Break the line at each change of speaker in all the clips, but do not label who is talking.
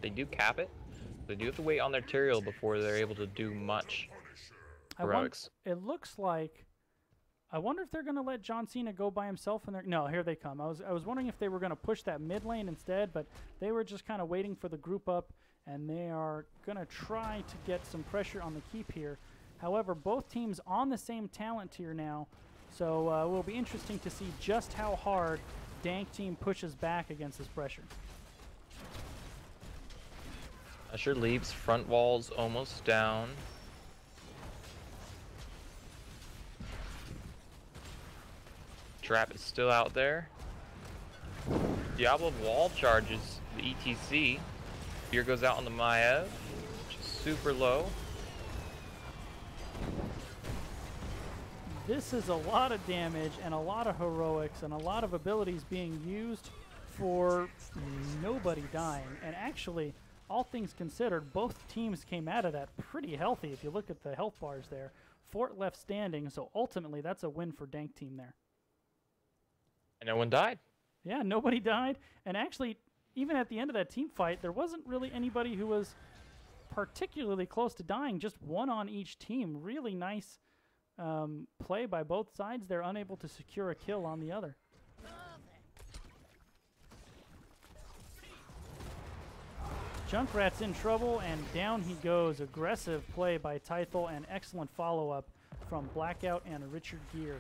but they do cap it. They do have to wait on their Tyrael before they're able to do much heroics.
It looks like. I wonder if they're going to let John Cena go by himself. No, here they come. I was wondering if they were going to push that mid lane instead, but they were just kind of waiting for the group up, and they are going to try to get some pressure on the keep here. However, both teams on the same talent tier now, so it will be interesting to see just how hard Dank team pushes back against this pressure.
Usher leaves, front wall's almost down. Trap is still out there. Diablo wall charges the ETC. Fear goes out on the Maiev, which is super low.
This is a lot of damage and a lot of heroics and a lot of abilities being used for nobody dying. And actually, all things considered, both teams came out of that pretty healthy. If you look at the health bars there, Fort left standing, so ultimately that's a win for Dank team there.
And no one died.
Yeah, nobody died. And actually, even at the end of that team fight, there wasn't really anybody who was particularly close to dying, just one on each team. Really nice play by both sides. They're unable to secure a kill on the other. Junkrat's in trouble, and down he goes. Aggressive play by Tythel, and excellent follow-up from Blackout and Richard Gere.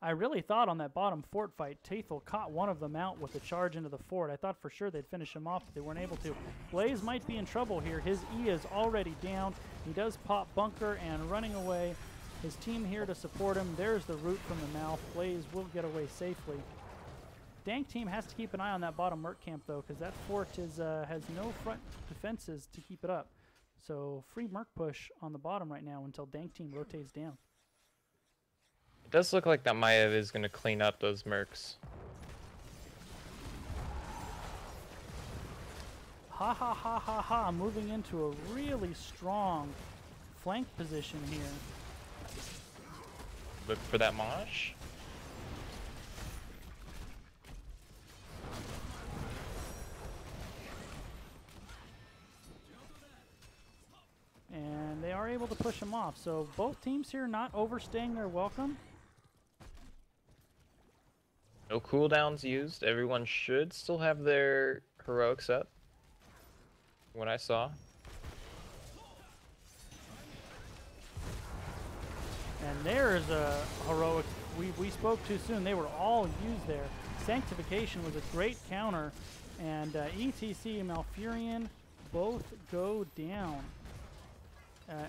I really thought on that bottom fort fight, Tythel caught one of them out with a charge into the fort. I thought for sure they'd finish him off, but they weren't able to. Blaze might be in trouble here. His E is already down. He does pop bunker and running away. His team here to support him. There's the root from the mouth. Blaze will get away safely. Dank team has to keep an eye on that bottom merc camp, though, because that fort is has no front defenses to keep it up. So free merc push on the bottom right now until Dank team rotates down.
It does look like that Maiev is going to clean up those mercs.
Ha ha ha ha ha, moving into a really strong flank position here.
Look for that Mosh.
And they are able to push him off. So both teams here not overstaying their welcome.
No cooldowns used. Everyone should still have their heroics up. What I saw.
And there's a heroic we spoke too soon. They were all used there. Sanctification was a great counter. And ETC and Malfurion both go down.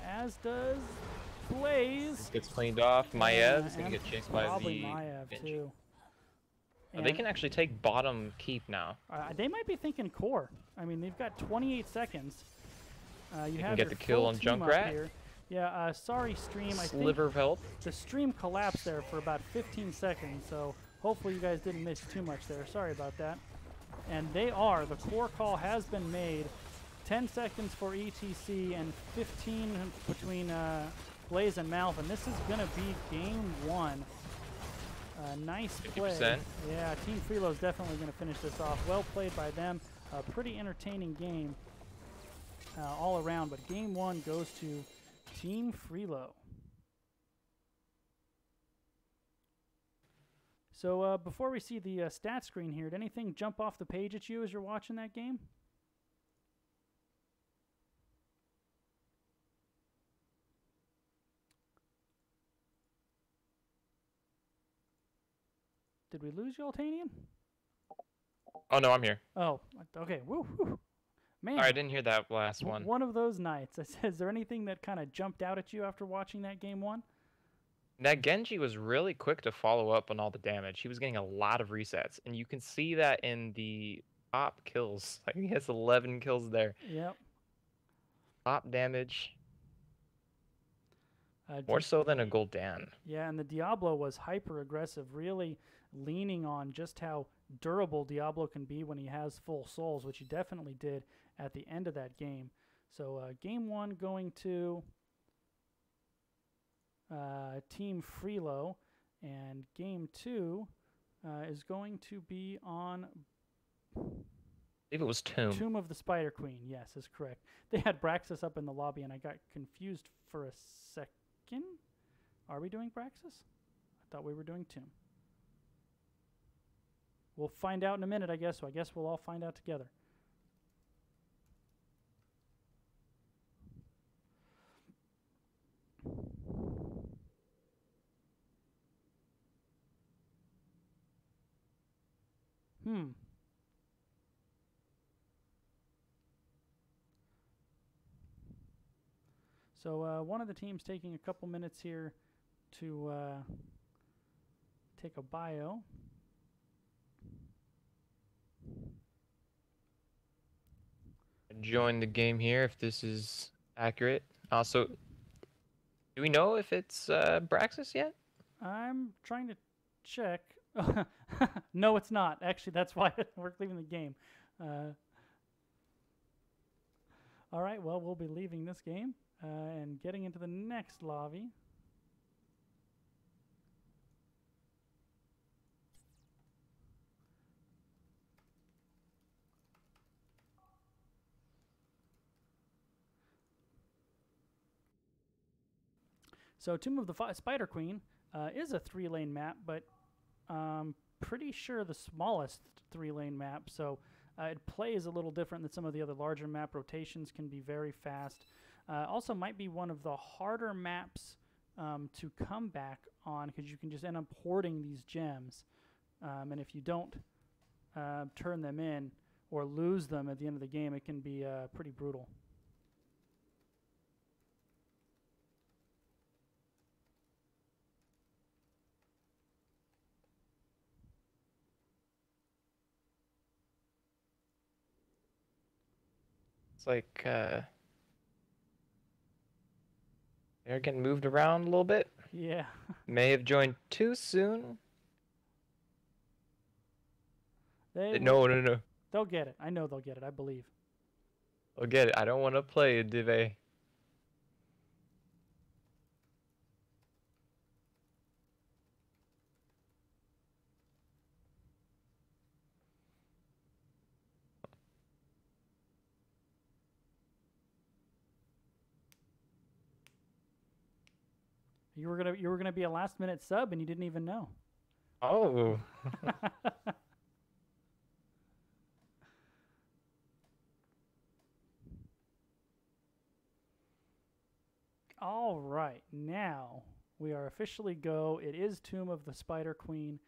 As does Blaze.
Gets cleaned off. Maiev is going to get chased by
probably
the
Maiev too.
They can actually take bottom keep now.
They might be thinking core. I mean, they've got 28 seconds. You
can get the kill on Junkrat.
Yeah, sorry, stream. I
Sliver of help.
The stream collapsed there for about 15 seconds, so hopefully you guys didn't miss too much there. Sorry about that. And they are. The core call has been made. 10 seconds for ETC and 15 between Blaze and Malv. And this is going to be game one. Nice play.
50%.
Yeah, Team Freelo is definitely going to finish this off. Well played by them. A pretty entertaining game all around. But game one goes to Team Freelo. So before we see the stat screen here, did anything jump off the page at you as you're watching that game? Did we lose Yaltanian?
Oh, no, I'm here.
Oh, okay. Woo, woo. Man.
I didn't hear that last one.
One of those nights. Is there anything that kind of jumped out at you after watching that game one?
That Genji was really quick to follow up on all the damage. He was getting a lot of resets, and you can see that in the top kills. Like, he has 11 kills there.
Yep.
Top damage. More so than a Gul'dan.
Yeah, and the Diablo was hyper aggressive, really leaning on just how durable Diablo can be when he has full souls, which he definitely did at the end of that game. So game one going to Team Freelo, and game two is going to be on
I believe it was Tome.
Tomb of the Spider Queen. Yes, is correct. They had Braxis up in the lobby, and I got confused for a second. Are we doing Braxis? I thought we were doing Tomb. We'll find out in a minute, I guess. So I guess we'll all find out together. So one of the teams taking a couple minutes here to take a bio.
Join the game here if this is accurate. Also, do we know if it's Braxis yet?
I'm trying to check. No, it's not. Actually, that's why we're leaving the game. All right, well, we'll be leaving this game and getting into the next lobby. So Tomb of the Spider Queen is a 3-lane map, but pretty sure the smallest 3-lane map. So it plays a little different than some of the other larger map. Rotations can be very fast. Also might be one of the harder maps to come back on because you can just end up hoarding these gems. And if you don't turn them in or lose them at the end of the game, it can be pretty brutal.
It's like they're getting moved around a little bit.
Yeah.
May have joined too soon. No.
They'll get it. I know they'll get it. I believe.
I'll get it. I don't want to play Dive.
You were gonna be a last-minute sub, and you didn't even know.
Oh.
All right, now we are officially go. It is Tomb of the Spider Queen.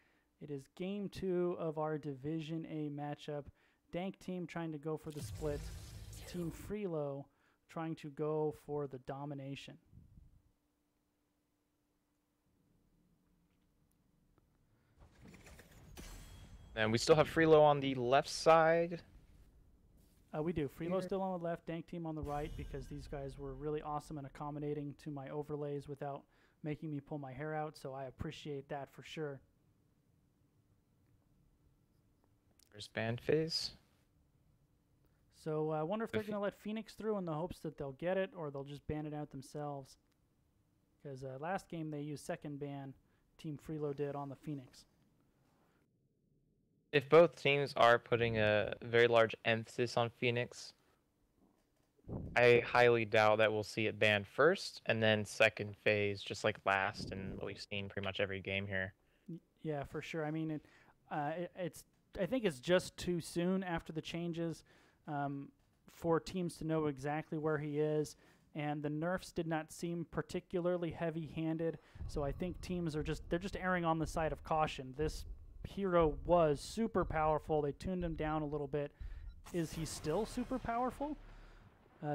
It is game 2 of our Division A matchup. Dank team trying to go for the split. Team Freelo trying to go for the domination.
And we still have Freelo on the left side.
We do. Freelo still on the left, Dank team on the right, because these guys were really awesome and accommodating to my overlays without making me pull my hair out, so I appreciate that for sure.
First band phase.
So I wonder if they're going to let Phoenix through in the hopes that they'll get it, or they'll just ban it out themselves. Because last game they used second ban, Team Freelo did on the Phoenix.
If both teams are putting a very large emphasis on Phoenix, I highly doubt that we'll see it banned first and then second phase, just like last and what we've seen pretty much every game here.
Yeah, for sure. I mean, I think it's just too soon after the changes for teams to know exactly where he is. And the nerfs did not seem particularly heavy-handed, so I think teams are they're just erring on the side of caution. This hero was super powerful. They tuned him down a little bit. Is he still super powerful?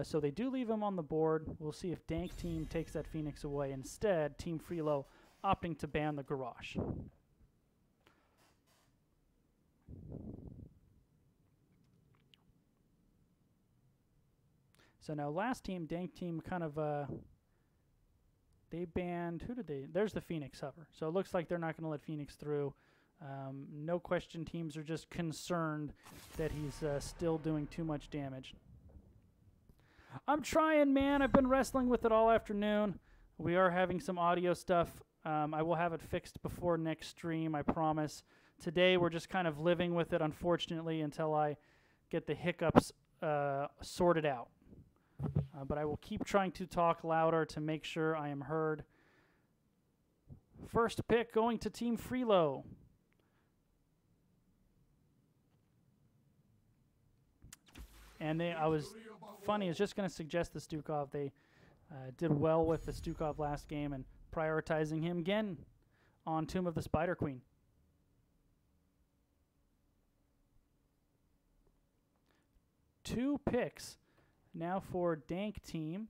So they do leave him on the board. We'll see if Dank team takes that Phoenix away. Instead, Team Freelo opting to ban the Garage. So now last team, Dank team kind of, they banned, who did they, there's the Phoenix hover. So it looks like they're not going to let Phoenix through. No question, teams are just concerned that he's still doing too much damage. I'm trying, man. I've been wrestling with it all afternoon. We are having some audio stuff. I will have it fixed before next stream, I promise. today we're just kind of living with it, unfortunately, until I get the hiccups sorted out. But I will keep trying to talk louder to make sure I am heard. First pick going to Team Freelo. And I was just going to suggest the Stukov. They did well with the Stukov last game and prioritizing him again on Tomb of the Spider Queen. Two picks now for Dank team.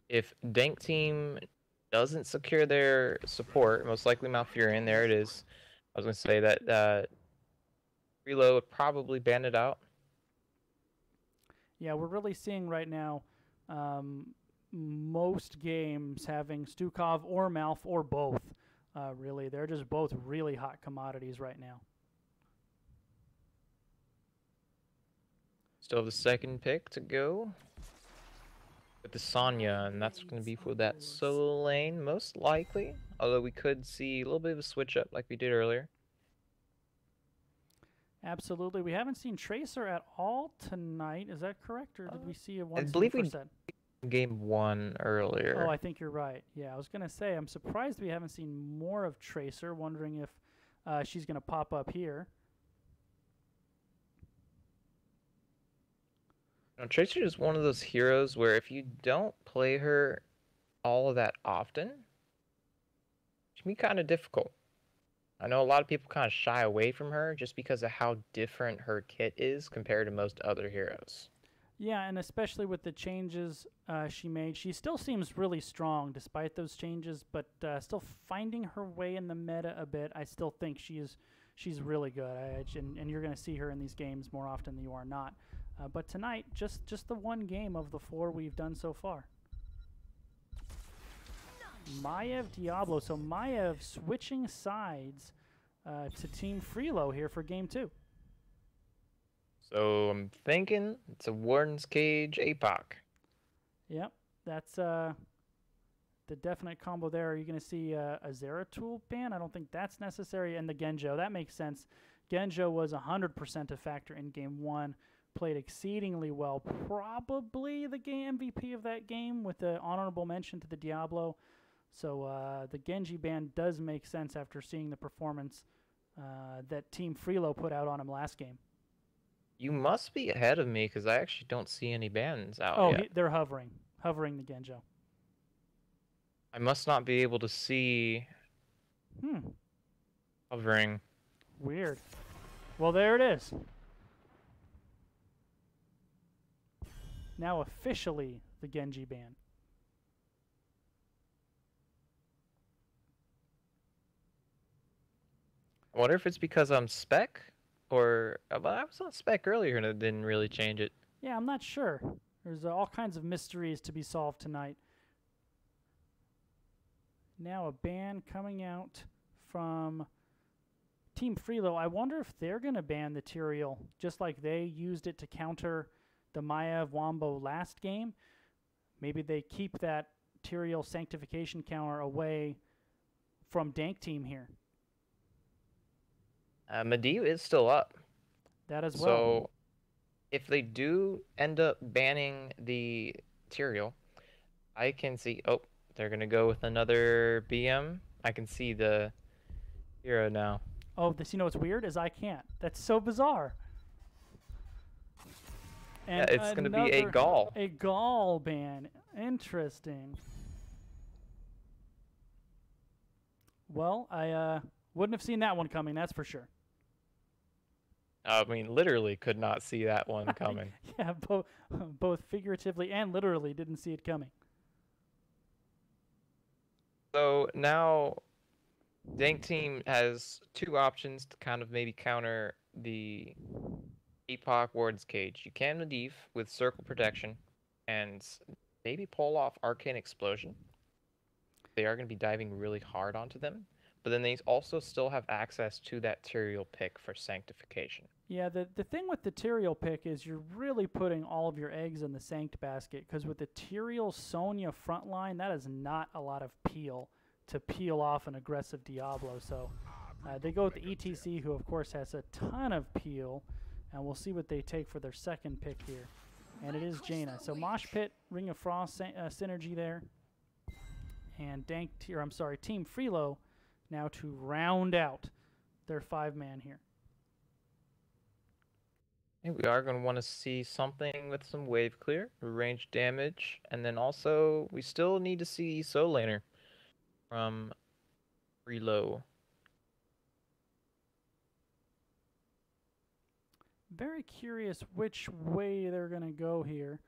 If Dank team doesn't secure their support, most likely Malfurion, there it is. I was going to say that Freelo would probably ban it out.
Yeah, we're really seeing right now most games having Stukov or Malf or both. Really, they're just both really hot commodities right now.
Still have the second pick to go with the Sonya, and that's going to be for that solo lane, most likely. Although we could see a little bit of a switch up like we did earlier.
Absolutely. We haven't seen Tracer at all tonight. Is that correct, or did we see a one?
I believe we did game 1 earlier.
Oh, I think you're right. Yeah, I was going to say, I'm surprised we haven't seen more of Tracer, wondering if she's going to pop up here.
Now, Tracer is one of those heroes where if you don't play her all that often, it can be kind of difficult. I know a lot of people kind of shy away from her just because of how different her kit is compared to most other heroes.
Yeah, and especially with the changes she made, she still seems really strong despite those changes, but still finding her way in the meta a bit. I still think she's really good, and you're going to see her in these games more often than you are not. But tonight, just the one game of the 4 we've done so far. Maiev Diablo. So Maiev switching sides to Team Freelo here for game 2.
So I'm thinking it's a Warden's Cage APOC.
Yep, that's the definite combo there. Are you going to see a Zeratul ban? I don't think that's necessary. And the Genjo, that makes sense. Genjo was 100% a factor in game 1. Played exceedingly well. Probably the game MVP of that game with the honorable mention to the Diablo. So the Genji ban does make sense after seeing the performance that Team Freelo put out on him last game.
You must be ahead of me because I actually don't see any bans out yet.
Oh, they're hovering the Genjo.
I must not be able to see hovering.
Weird. Well, there it is. Now officially the Genji ban.
I wonder if it's because I'm spec, or I was on spec earlier and it didn't really change it.
Yeah, I'm not sure. There's all kinds of mysteries to be solved tonight. Now a ban coming out from Team Freelo. I wonder if they're going to ban the Tyrael, just like they used it to counter the Maiev Wombo last game. Maybe they keep that Tyrael sanctification counter away from Dank team here.
Medivh is still up.
That as well.
So if they do end up banning the Tyrael, I can see, oh, they're going to go with another BM. I can see the hero now.
Oh, you know what's weird is I can't. That's so bizarre. And
yeah, it's going to be a Gaul.
A Gaul ban. Interesting. Well, I wouldn't have seen that one coming, that's for sure.
I mean, literally could not see that one coming.
Yeah, both figuratively and literally didn't see it coming.
So now Dank team has 2 options to kind of maybe counter the Epoch Warden's Cage. You can Medivh with Circle Protection and maybe pull off Arcane Explosion. They are going to be diving really hard onto them. But then they also still have access to that Tyrael pick for Sanctification.
Yeah, the thing with the Tyrael pick is you're really putting all of your eggs in the Sanct basket, because with the Tyrael Sonya frontline, that is not a lot of peel to peel off an aggressive Diablo. So they go with the ETC, who of course has a ton of peel, and we'll see what they take for their second pick here. And it is Jaina. So Mosh Pit, Ring of Frost synergy there. And Dank, Team Freelo now to round out their 5-man here.
I think we are going to want to see something with some wave clear, range damage, and then also we still need to see Soul Laner from Freelo.
Very curious which way they're going to go here.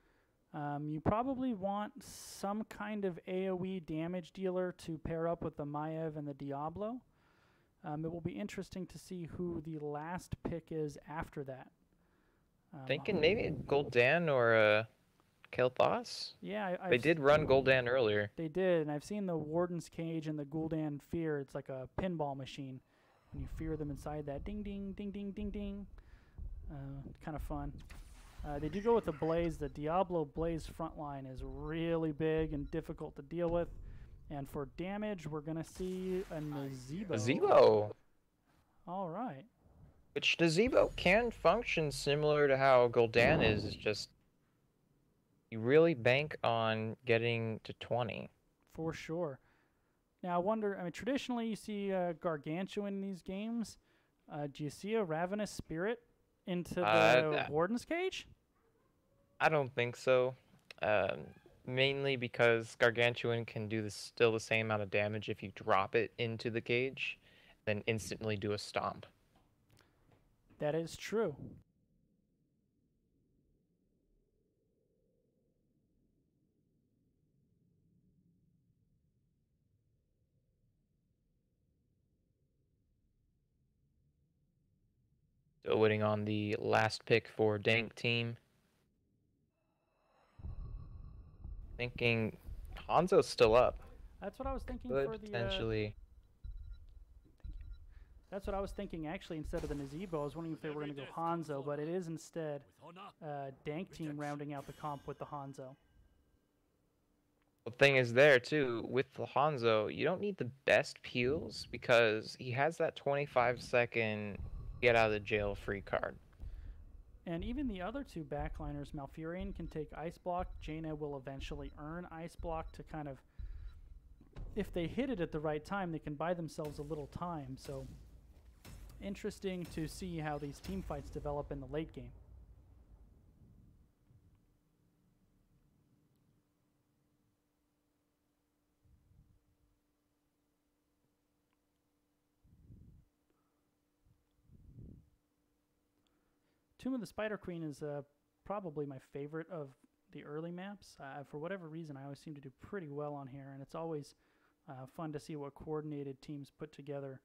You probably want some kind of AoE damage dealer to pair up with the Maiev and the Diablo. It will be interesting to see who the last pick is after that.
Thinking maybe a Gul'dan or a Kael'thas?
Yeah,
they did run Gul'dan earlier.
They did, and I've seen the Warden's Cage and the Gul'dan Fear. It's like a pinball machine. When you fear them inside that ding, ding, ding, ding, ding, ding. Kind of fun. They do go with the Blaze. The Diablo Blaze frontline is really big and difficult to deal with. And for damage, we're going to see a Nazeebo.
Nazeebo!
All right.
Which Nazeebo can function similar to how Gul'dan is. It's just you really bank on getting to 20.
For sure. Now, I wonder, traditionally you see Gargantuan in these games. Do you see a Ravenous Spirit into the Warden's Cage?
I don't think so. Mainly because Gargantuan can do still the same amount of damage if you drop it into the cage, then instantly do a stomp.
That is true.
Still waiting on the last pick for Dank team. Thinking Hanzo's still up.
That's what I was thinking
Could
for the
potentially.
That's what I was thinking actually instead of the Nazeebo. I was wondering if they were going to go Hanzo, but it is instead Dank team rounding out the comp with the Hanzo.
The thing is there too, with the Hanzo, you don't need the best peels because he has that 25-second get out of the jail free card.
And even the other two backliners, Malfurion can take Ice Block. Jaina will eventually earn Ice Block to kind of, if they hit it at the right time, they can buy themselves a little time. So interesting to see how these team fights develop in the late game. Tomb of the Spider Queen is probably my favorite of the early maps. For whatever reason, I always seem to do pretty well on here, and it's always fun to see what coordinated teams put together,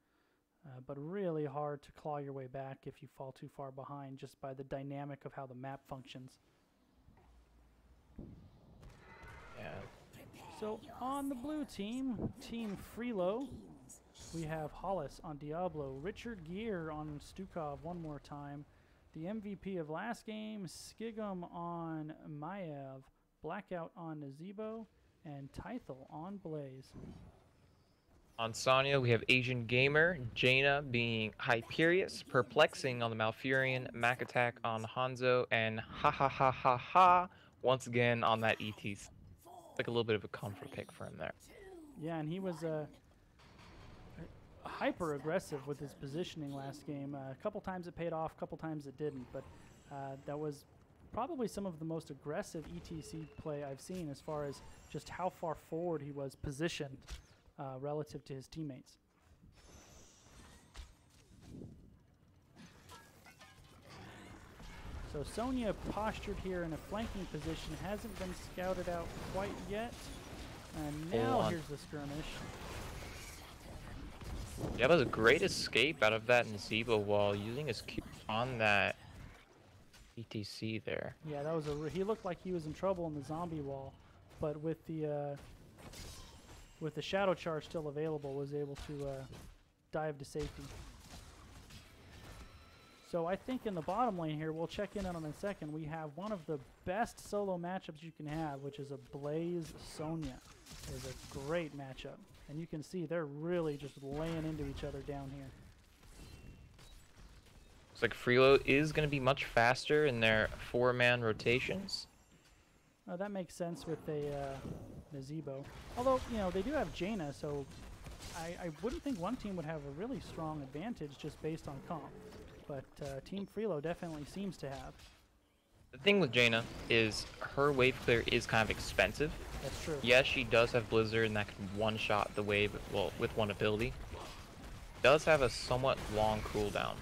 but really hard to claw your way back if you fall too far behind just by the dynamic of how the map functions.
Yeah.
So on the blue team, Team Freelo, we have Hollis on Diablo, Richard Gere on Stukov one more time, the MVP of last game, Skigum on Maiev, Blackout on Nazeebo, and Tythel on Blaze.
On Sonya, we have Asian Gamer, Jaina being Hyperius, Perplexing on the Malfurion, Mac Attack on Hanzo, and Ha Ha Ha Ha Ha once again on that ETs. Like a little bit of a comfort pick for him there.
Yeah, and he was hyper aggressive with his positioning last game. A couple times it paid off, a couple times it didn't, but that was probably some of the most aggressive ETC play I've seen as far as just how far forward he was positioned relative to his teammates. So Sonya postured here in a flanking position, hasn't been scouted out quite yet, and now here's the skirmish.
Yeah, that was a great escape out of that Nazeebo while using his Q on that ETC there.
Yeah, that was he looked like he was in trouble in the zombie wall, but with the shadow charge still available, was able to dive to safety. So I think in the bottom lane here, we'll check in on in a second, we have one of the best solo matchups you can have, which is a Blaze Sonya. It is a great matchup. And you can see they're really just laying into each other down here.
Looks like Freelo is going to be much faster in their 4-man rotations.
That makes sense with the Zebo. Although, you know, they do have Jaina, so I wouldn't think one team would have a really strong advantage just based on comp. But Team Freelo definitely seems to have.
The thing with Jaina is her wave clear is kind of expensive.
That's true.
Yes, she does have Blizzard, and that can one-shot the wave, well, with one ability. Does have a somewhat long cooldown.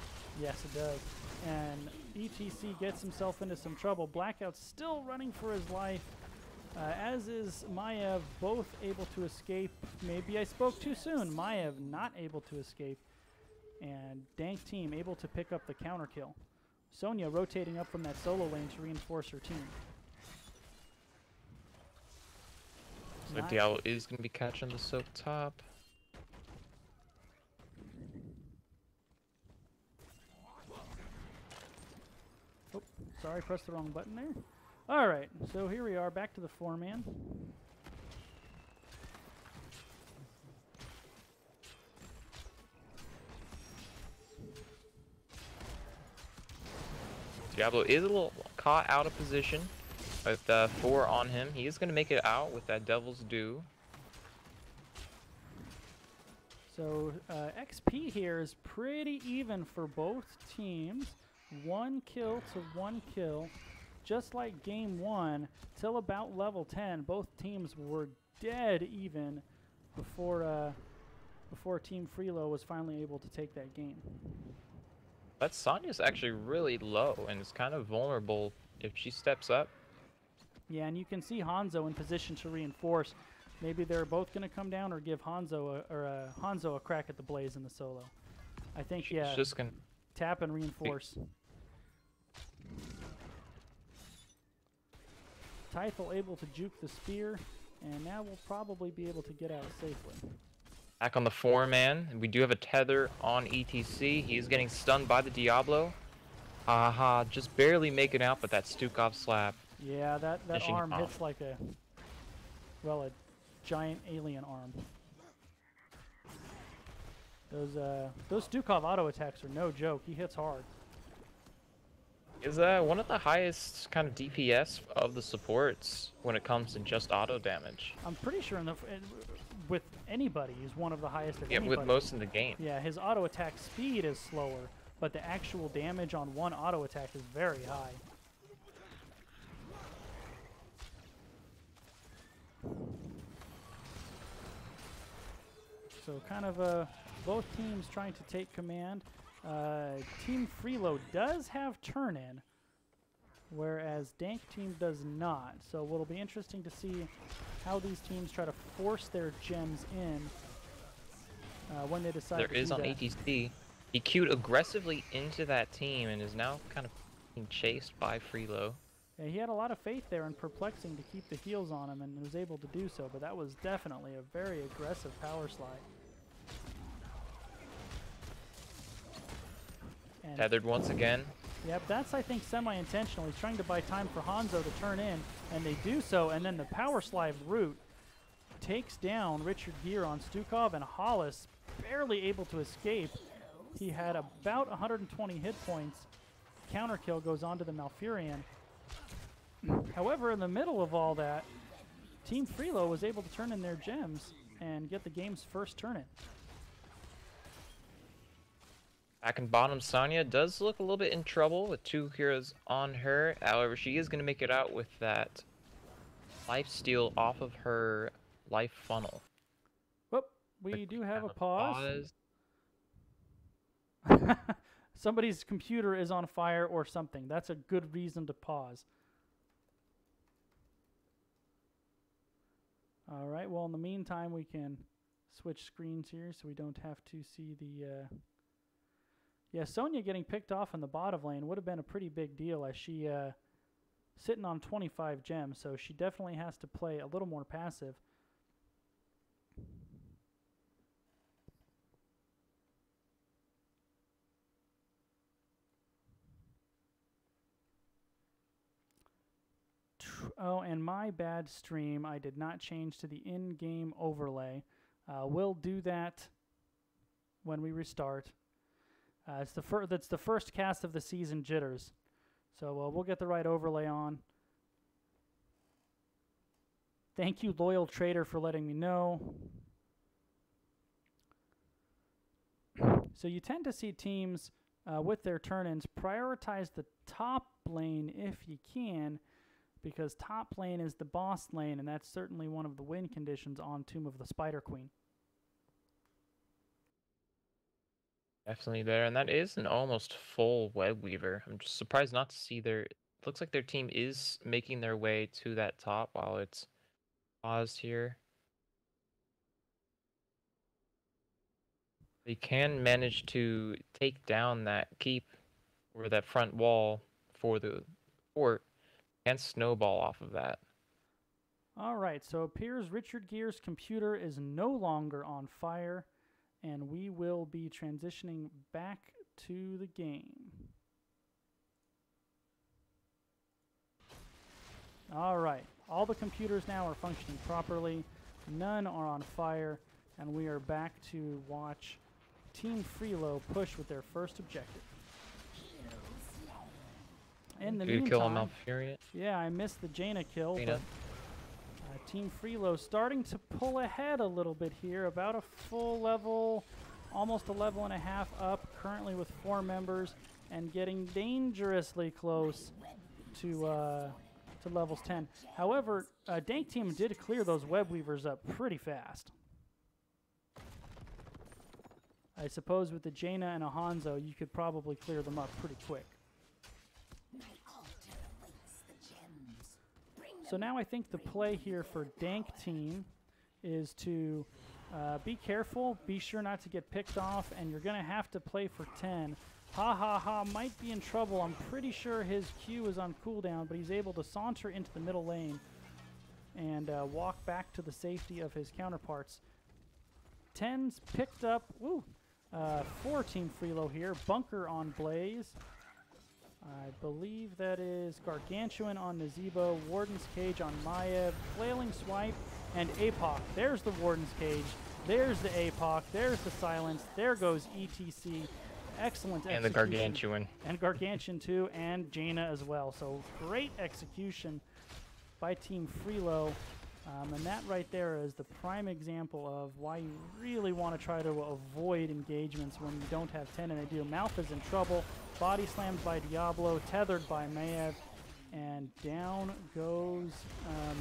Yes, it does. And ETC gets himself into some trouble. Blackout's still running for his life, as is Maev, both able to escape. Maybe I spoke too soon. Maev not able to escape. And Dank team able to pick up the counter kill. Sonya rotating up from that solo lane to reinforce her team.
So Diablo is going to be catching the soak top.
Oh, sorry, pressed the wrong button there. All right, so here we are, back to the 4-man.
Diablo is a little caught out of position with 4 on him. He is going to make it out with that Devil's Due.
So XP here is pretty even for both teams. 1 kill to 1 kill. Just like game 1, till about level 10, both teams were dead even before Team Freelo was finally able to take that game.
But Sonya's actually really low and is kind of vulnerable if she steps up.
Yeah, and you can see Hanzo in position to reinforce. Maybe they're both going to come down or give Hanzo a crack at the blaze in the solo. I think,
She's
yeah,
just gonna
tap and reinforce. Typhel able to juke the spear, and now we'll probably be able to get out safely.
back on the 4-man. We do have a tether on ETC. He's getting stunned by the Diablo. Haha, just barely making out, but that Stukov slap.
Yeah, that
Finishing
arm
off.
hits like a giant alien arm. Those Stukov auto attacks are no joke. He hits hard.
Is one of the highest kind of DPS of the supports when it comes to just auto damage.
I'm pretty sure with anybody, he's one of the highest of
Yeah,
anybody.
with most in the game.
Yeah, his auto attack speed is slower, but the actual damage on one auto attack is very high. So kind of both teams trying to take command. Team Freelo does have turn-in, whereas Dank team does not. So it'll be interesting to see how these teams try to force their gems in when they decide to do that.
There is on ATC. He queued aggressively into that team and is now kind of being chased by Freelo.
Yeah, he had a lot of faith there in Perplexing to keep the heals on him and was able to do so, but that was definitely a very aggressive power slide. And
Tethered once again.
yep, that's, I think, semi-intentional. He's trying to buy time for Hanzo to turn in, and they do so, and then the power slide route takes down Richard Gere on Stukov, and Hollis barely able to escape. He had about 120 hit points. Counter kill goes on to the Malfurion. However, in the middle of all that, Team Freelo was able to turn in their gems and get the game's first turn-in.
Back in bottom, Sonya does look a little bit in trouble with 2 heroes on her. However, she is going to make it out with that life steal off of her life funnel.
Whoop, we do have a pause. Somebody's computer is on fire or something. That's a good reason to pause. All right, well, in the meantime, we can switch screens here so we don't have to see the... Yeah, Sonya getting picked off in the bottom lane would have been a pretty big deal as she sitting on 25 gems, so she definitely has to play a little more passive. Oh, and my bad stream, I did not change to the in-game overlay. We'll do that when we restart. That's the first cast of the season, Jitters. So we'll get the right overlay on. Thank you, Loyal Trader, for letting me know. So you tend to see teams with their turn-ins prioritize the top lane if you can, because top lane is the boss lane, and that's certainly one of the win conditions on Tomb of the Spider Queen.
Definitely there, and that is an almost full Web Weaver. I'm just surprised not to see their... It looks like their team is making their way to that top while it's paused here. They can manage to take down that keep or that front wall for the fort and snowball off of that.
All right, so it appears Richard Gere's computer is no longer on fire, and we will be transitioning back to the game. All right, all the computers now are functioning properly. None are on fire, and we are back to watch Team Freelo push with their first objective. In the
Good
meantime,
kill on Malfurion.
yeah, I missed the Jaina kill,
Jaina.
but Team Freelo starting to pull ahead a little bit here, about a full level, almost a level and a half up, currently with 4 members, and getting dangerously close to levels 10. However, Dank team did clear those web weavers up pretty fast. I suppose with the Jaina and a Hanzo, you could probably clear them up pretty quick. So now I think the play here for Dank team is to be careful, be sure not to get picked off, and you're going to have to play for 10. Ha ha ha might be in trouble. I'm pretty sure his Q is on cooldown, but he's able to saunter into the middle lane and walk back to the safety of his counterparts. 10's picked up, woo, for Team Freelo here. Bunker on Blaze. I believe that is Gargantuan on Nazebo, Warden's Cage on Maiev, Flailing Swipe, and APOC. There's the Warden's Cage. There's the APOC. There's the Silence. There goes ETC. Excellent execution.
And the Gargantuan.
And Gargantuan too, and Jaina as well. So great execution by Team Freelo. And that right there is the prime example of why you really want to try to avoid engagements when you don't have 10 and they do. Malf is in trouble. Body slammed by Diablo, tethered by Maiev, and down goes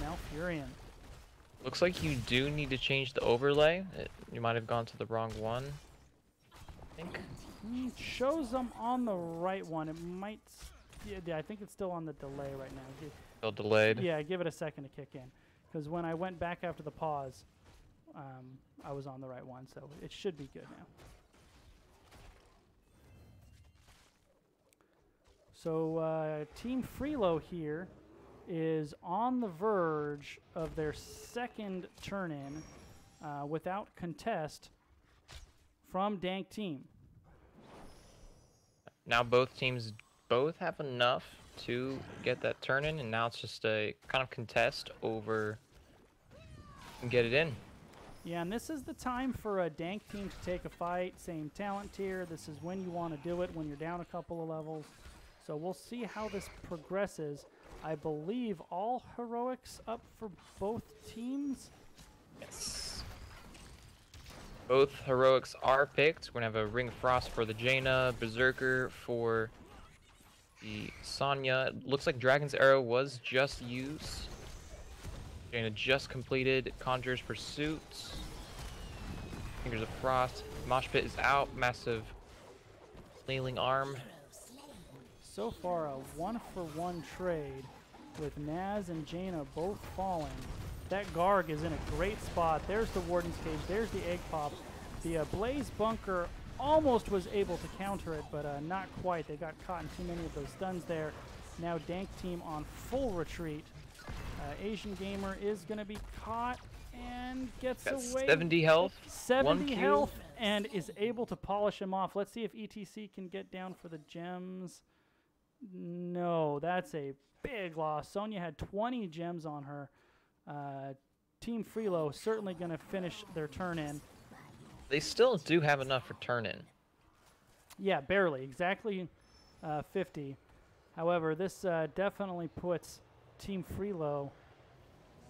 Malfurion.
Looks like you do need to change the overlay. You might have gone to the wrong one, I think.
Shows them on the right one. It might... Yeah, I think it's still on the delay right now.
Still delayed.
Yeah, give it a second to kick in. Because when I went back after the pause, I was on the right one, so it should be good now. So Team Freelo here is on the verge of their second turn-in without contest from Dank team.
Now both teams have enough to get that turn-in, and now it's just a kind of contest over and get it in.
Yeah, and this is the time for a Dank team to take a fight. Same talent tier. This is when you want to do it, when you're down a couple of levels. So we'll see how this progresses. I believe all heroics up for both teams.
Yes. Both heroics are picked. We're going to have a Ring of Frost for the Jaina, Berserker for the Sonya. It looks like Dragon's Arrow was just used. Jaina just completed Conjurer's Pursuit. Fingers of Frost. Mosh Pit is out. Massive Flailing Arm.
So far, a 1-for-1 trade with Naz and Jaina both falling. That Garg is in a great spot. There's the Warden's Cage. There's the Egg Pop. The Blaze Bunker almost was able to counter it, but not quite. They got caught in too many of those stuns there. Now Dank team on full retreat. Asian Gamer is going to be caught and gets away.
70 health.
70 health and is able to polish him off. Let's see if ETC can get down for the gems. No, that's a big loss. Sonya had 20 gems on her. Team Freelo certainly going to finish their turn in.
They still do have enough for turn in.
Yeah, barely. Exactly 50. However, this definitely puts Team Freelo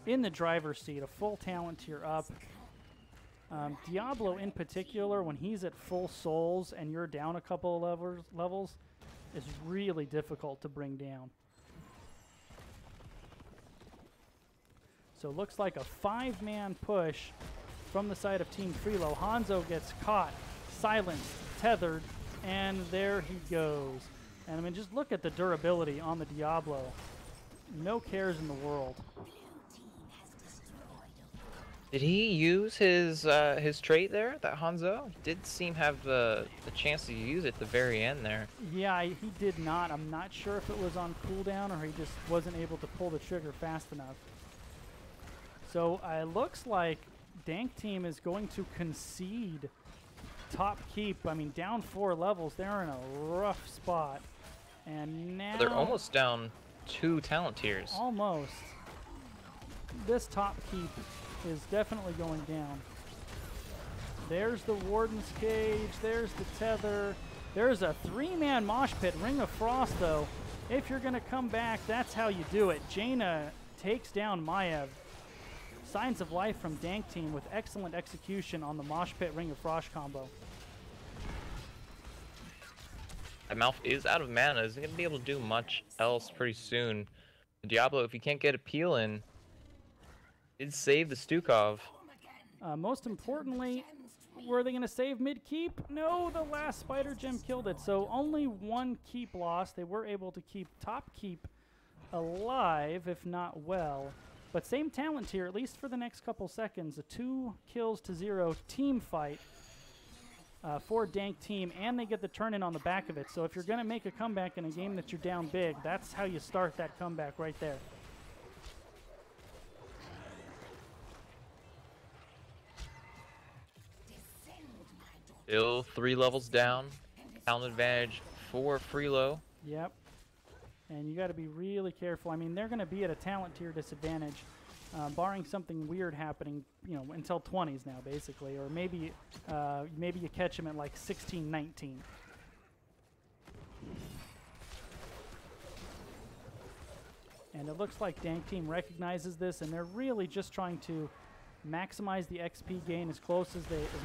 in the driver's seat, a full talent tier up. Diablo in particular, when he's at full souls and you're down a couple of levels, is really difficult to bring down. So it looks like a 5-man push from the side of Team Freelo. Hanzo gets caught, silenced, tethered, and there he goes. And I mean, just look at the durability on the Diablo. No cares in the world.
Did he use his trait there, that Hanzo? Did seem have the chance to use it at the very end there.
Yeah, he did not. I'm not sure if it was on cooldown or he just wasn't able to pull the trigger fast enough. So it looks like Dank team is going to concede top keep. I mean, down 4 levels. They're in a rough spot. And now...
They're almost down 2 talent tiers.
Almost. This top keep is definitely going down. There's the Warden's Cage. There's the Tether. There's a 3-man mosh pit. Ring of Frost, though. If you're going to come back, that's how you do it. Jaina takes down Maiev. Signs of life from Dank team with excellent execution on the mosh pit Ring of Frost combo.
That Malf is out of mana. Isn't going to be able to do much else pretty soon. Diablo, if you can't get a peel in, did save the Stukov.
Most importantly, were they going to save mid-keep? No, the last Spider Gem killed it. So only 1 keep lost. They were able to keep top keep alive, if not well. But same talent tier, at least for the next couple seconds. A 2-0 team fight for Dank team, and they get the turn in on the back of it. So if you're going to make a comeback in a game that you're down big, that's how you start that comeback right there.
Still 3 levels down. Talent advantage for Freelo.
Yep. And you got to be really careful. I mean, they're going to be at a talent tier disadvantage, barring something weird happening, you know, until 20s now, basically. Or maybe you catch them at like 16, 19. And it looks like Dank team recognizes this, and they're really just trying to maximize the XP gain as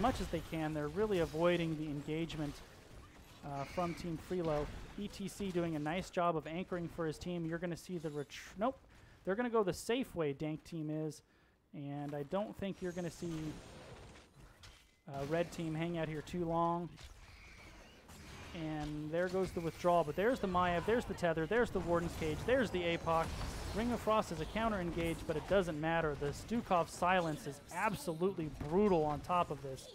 much as they can. They're really avoiding the engagement from Team Freelo. ETC doing a nice job of anchoring for his team. You're going to see the nope. They're going to go the safe way, Dank team is. And I don't think you're going to see red team hang out here too long. And there goes the withdrawal. But there's the Maiev, there's the Tether, there's the Warden's Cage, there's the APOC. Ring of Frost is a counter engage, but it doesn't matter. The Stukov silence is absolutely brutal on top of this.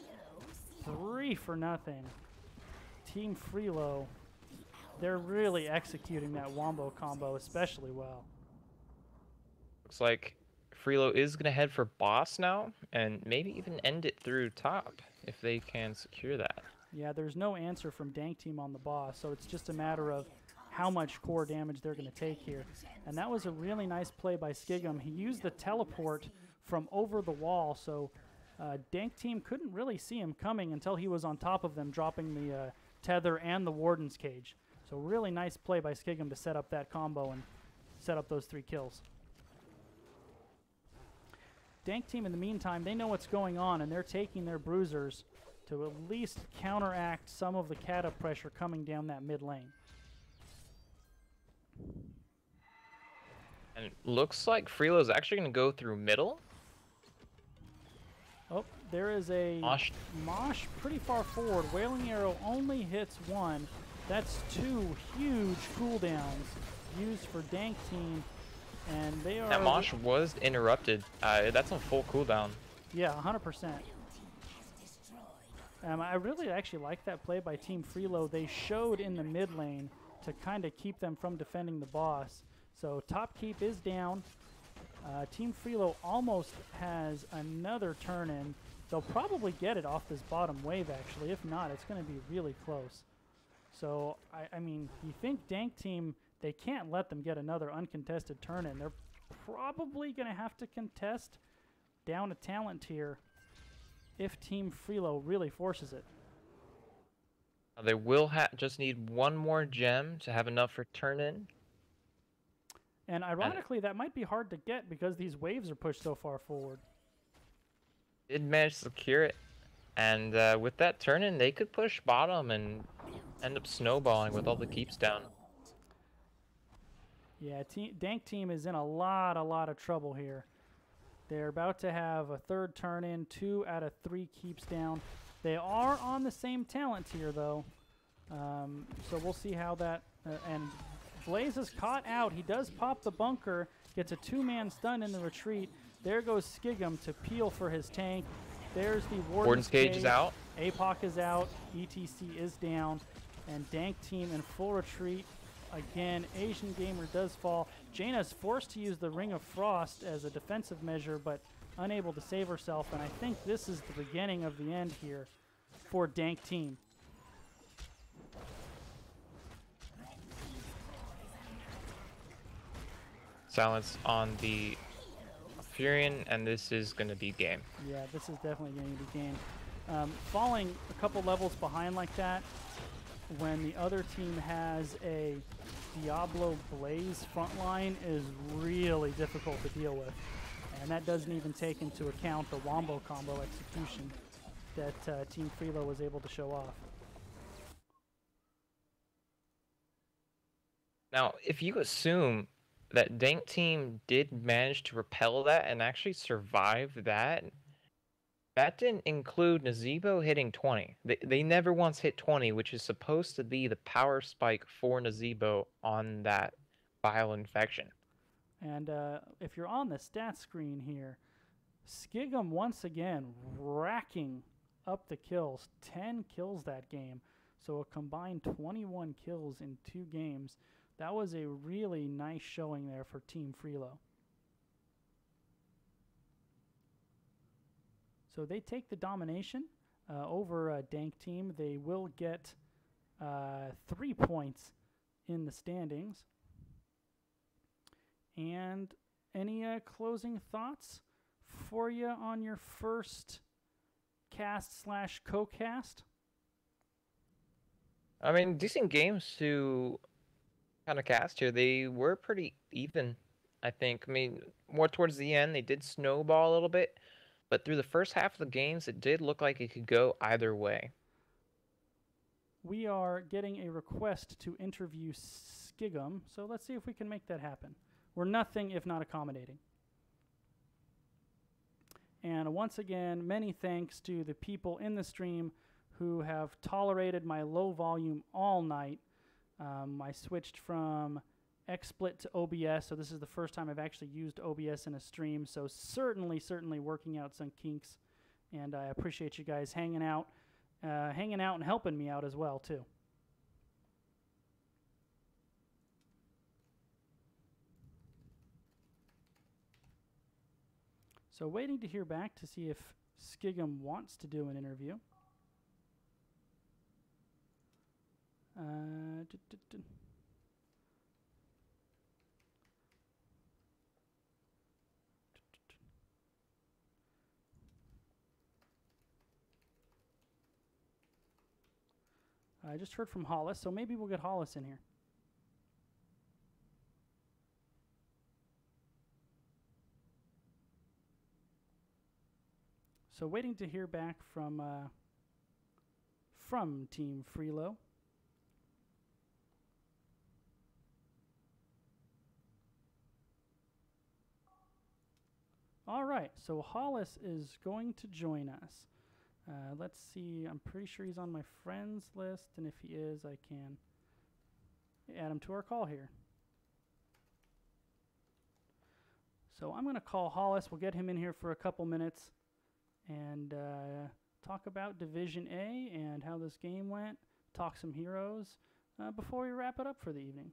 3 for nothing. Team Freelo, they're really executing that Wombo combo especially well.
Looks like Freelo is going to head for boss now, and maybe even end it through top if they can secure that.
Yeah, there's no answer from Dank team on the boss, so it's just a matter of how much core damage they're going to take here. And that was a really nice play by Skigum. He used the teleport from over the wall, so Dank team couldn't really see him coming until he was on top of them, dropping the Tether and the Warden's Cage. So really nice play by Skigum to set up that combo and set up those 3 kills. Dank team, in the meantime, they know what's going on, and they're taking their bruisers to at least counteract some of the Kata pressure coming down that mid lane.
And it looks like Freelo's actually going to go through middle.
Oh, there is a Mosh pretty far forward. Wailing Arrow only hits 1. That's 2 huge cooldowns used for Dank team. And they are...
That Mosh was interrupted. That's on full cooldown.
Yeah, 100%. I really actually like that play by Team Freelo. They showed in the mid lane to kind of keep them from defending the boss. So top keep is down. Team Freelo almost has another turn in. They'll probably get it off this bottom wave, actually. If not, it's going to be really close. So, I mean, you think Dank team, they can't let them get another uncontested turn in. They're probably going to have to contest down a talent here if Team Freelo really forces it.
They will just need one more gem to have enough for turn-in.
And ironically, that might be hard to get because these waves are pushed so far forward.
Did manage to secure it. And with that turn-in, they could push bottom and end up snowballing with all the keeps down.
Yeah, Dank team is in a lot of trouble here. They're about to have a third turn-in, 2 out of 3 keeps down. They are on the same talent tier, though. So we'll see how that... and Blaze is caught out. He does pop the bunker, gets a 2-man stun in the retreat. There goes Skigum to peel for his tank. There's the Warden's
Cage is out.
APOC is out. ETC is down. And Dank team in full retreat. Again, Asian Gamer does fall. Jaina's forced to use the Ring of Frost as a defensive measure, but unable to save herself. And I think this is the beginning of the end here for Dank team.
Silence on the Furion, and this is going to be game.
Yeah, this is definitely going to be game. Falling a couple levels behind like that, when the other team has a Diablo Blaze frontline, is really difficult to deal with. And that doesn't even take into account the Wombo combo execution that Team Freelo was able to show off.
Now, if you assume that Dank team did manage to repel that and actually survive that, that didn't include Nazeebo hitting 20. They never once hit 20, which is supposed to be the power spike for Nazeebo on that vial infection.
And if you're on the stat screen here, Skigum once again racking up the kills. 10 kills that game. So a combined 21 kills in 2 games. That was a really nice showing there for Team Freelo. So they take the domination over Dank team. They will get 3 points in the standings. And any closing thoughts for you on your first cast/co-cast?
I mean, decent games to kind of cast here. They were pretty even, I think. I mean, more towards the end, they did snowball a little bit. But through the first half of the games, it did look like it could go either way.
We are getting a request to interview Skigum, so let's see if we can make that happen. We're nothing if not accommodating. And once again, many thanks to the people in the stream who have tolerated my low volume all night. I switched from XSplit to OBS, so this is the first time I've actually used OBS in a stream, so certainly working out some kinks, and I appreciate you guys hanging out and helping me out as well, too. So waiting to hear back to see if Skigum wants to do an interview. I just heard from Hollis, so maybe we'll get Hollis in here. So waiting to hear back from Team Freelo. All right, so Hollis is going to join us. Let's see, I'm pretty sure he's on my friends list, and if he is, I can add him to our call here. So I'm going to call Hollis. We'll get him in here for a couple minutes and talk about Division A and how this game went, talk some heroes before we wrap it up for the evening.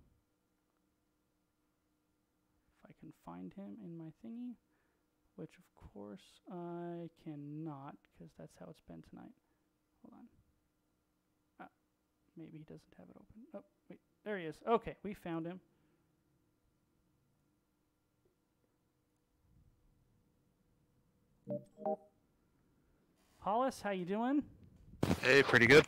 If I can find him in my thingy. Which, of course, I cannot, because that's how it's been tonight. Hold on. Ah, maybe he doesn't have it open. Oh, wait. There he is. Okay, we found him. Hollis, how you doing?
Hey, pretty good.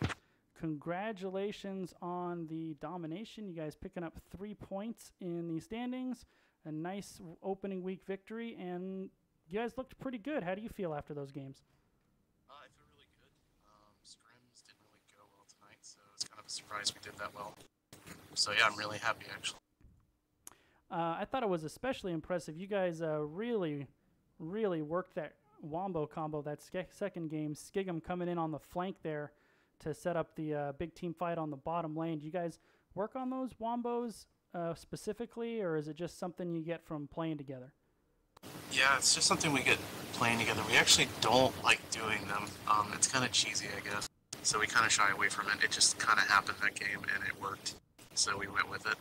Congratulations on the domination. You guys picking up 3 points in the standings. A nice opening week victory, and you guys looked pretty good. How do you feel after those games?
I feel really good. Scrims didn't really go well tonight, so it's kind of a surprise we did that well. So yeah, I'm really happy actually.
I thought it was especially impressive. You guys really worked that wombo combo, that second game. Skigum coming in on the flank there to set up the big team fight on the bottom lane. Do you guys work on those wombos specifically, or is it just something you get from playing together?
Yeah, it's just something we get playing together. We actually don't like doing them. It's kind of cheesy, I guess. So we kind of shy away from it. It just kind of happened that game, and it worked. So we went with it.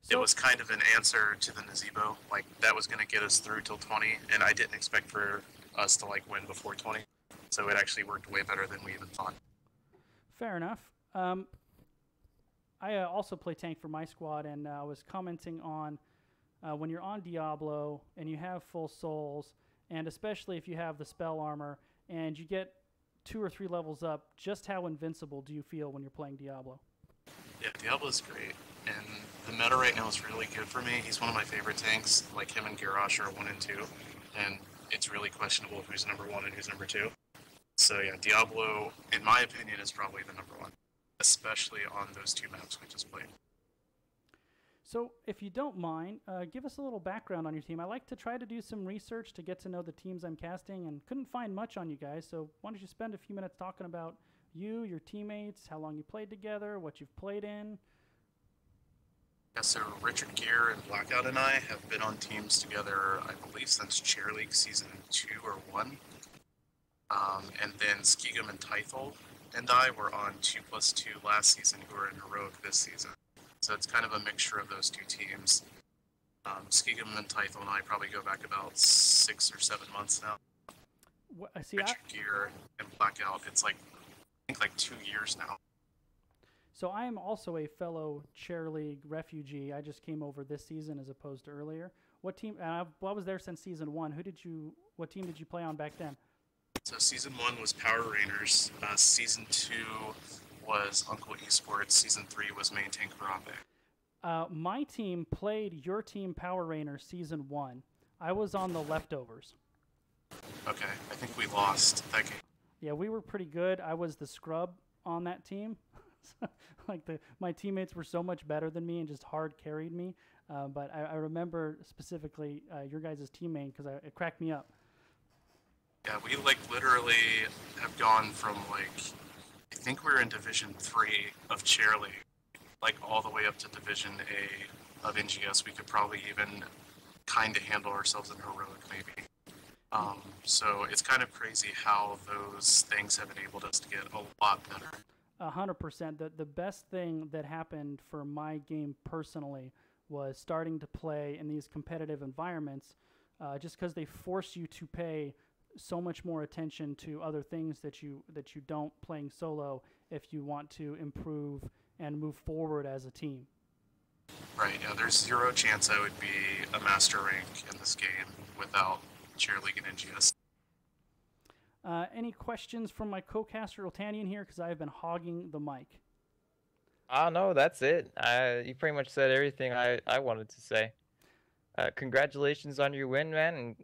So,
it was kind of an answer to the Nazebo. Like, that was going to get us through till 20, and I didn't expect for us to, like, win before 20. So it actually worked way better than we even thought.
fair enough. I also play tank for my squad, and I was commenting on when you're on Diablo and you have full souls, and especially if you have the spell armor, and you get 2 or 3 levels up, just how invincible do you feel when you're playing Diablo?
Yeah, Diablo's great. And the meta right now is really good for me. He's one of my favorite tanks. Like, him and Garrosh are 1 and 2. And it's really questionable who's number 1 and who's number 2. So yeah, Diablo, in my opinion, is probably the number 1. Especially on those 2 maps we just played.
So, if you don't mind, give us a little background on your team. I like to try to do some research to get to know the teams I'm casting, and couldn't find much on you guys. So, why don't you spend a few minutes talking about you, your teammates, how long you played together, what you've played in?
Yeah, so Richard Gear and Blackout and I have been on teams together, I believe, since Chair League Season 2 or 1. And then Skigum and Tythel and I were on 2+2 last season, who are in Heroic this season. So it's kind of a mixture of those 2 teams. Skigum and Tythel and I probably go back about 6 or 7 months now. Richard Gear and Blackout, it's like, I think like 2 years now.
So I am also a fellow Chair League refugee. I just came over this season as opposed to earlier. What team? I was there since season 1. What team did you play on back then?
So season 1 was Power Rangers. Season 2 was Uncle Esports. Season 3 was Main Tank Harambe.
My team played your team Power Rangers season 1. I was on the leftovers.
Okay, I think we lost that game.
Yeah, we were pretty good. I was the scrub on that team. Like my teammates were so much better than me and just hard carried me. But I remember specifically your guys' teammate because it cracked me up.
Yeah, we like literally have gone from like, I think we're in Division 3 of Chair League, like all the way up to Division A of NGS. We could probably even kind of handle ourselves in Heroic maybe. So it's kind of crazy how those things have enabled us to get a lot better.
100%. The best thing that happened for my game personally was starting to play in these competitive environments, just because they force you to pay so much more attention to other things that you don't playing solo if you want to improve and move forward as a team.
Right, yeah, there's 0 chance I would be a master rank in this game without Chair League and NGS.
Any questions from my co-caster Ultanian here, because I've been hogging the mic?
No, that's it. You pretty much said everything I wanted to say. Congratulations on your win, man, and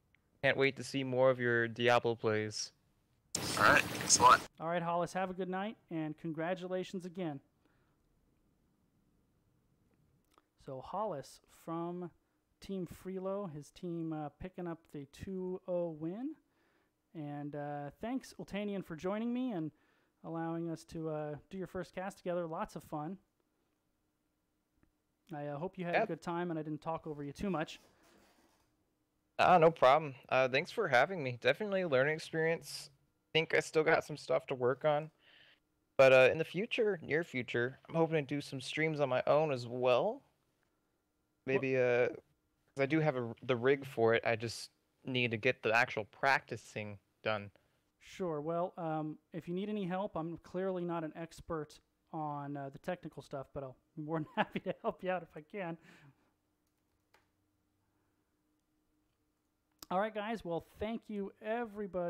can't wait to see more of your Diablo plays.
All right, thanks a lot.
All right, Hollis, have a good night, and congratulations again. So Hollis from Team Freelo, his team picking up the 2-0 win. And thanks, Ultanian, for joining me and allowing us to do your first cast together. Lots of fun. I hope you had a good time and I didn't talk over you too much.
No problem. Thanks for having me. Definitely a learning experience. I think I still got some stuff to work on. But in the future, near future, I'm hoping to do some streams on my own as well. Maybe, because I do have the rig for it. I just need to get the actual practicing done.
Sure. Well, if you need any help, I'm clearly not an expert on the technical stuff, but I'll be more than happy to help you out if I can. All right, guys. Well, thank you, everybody.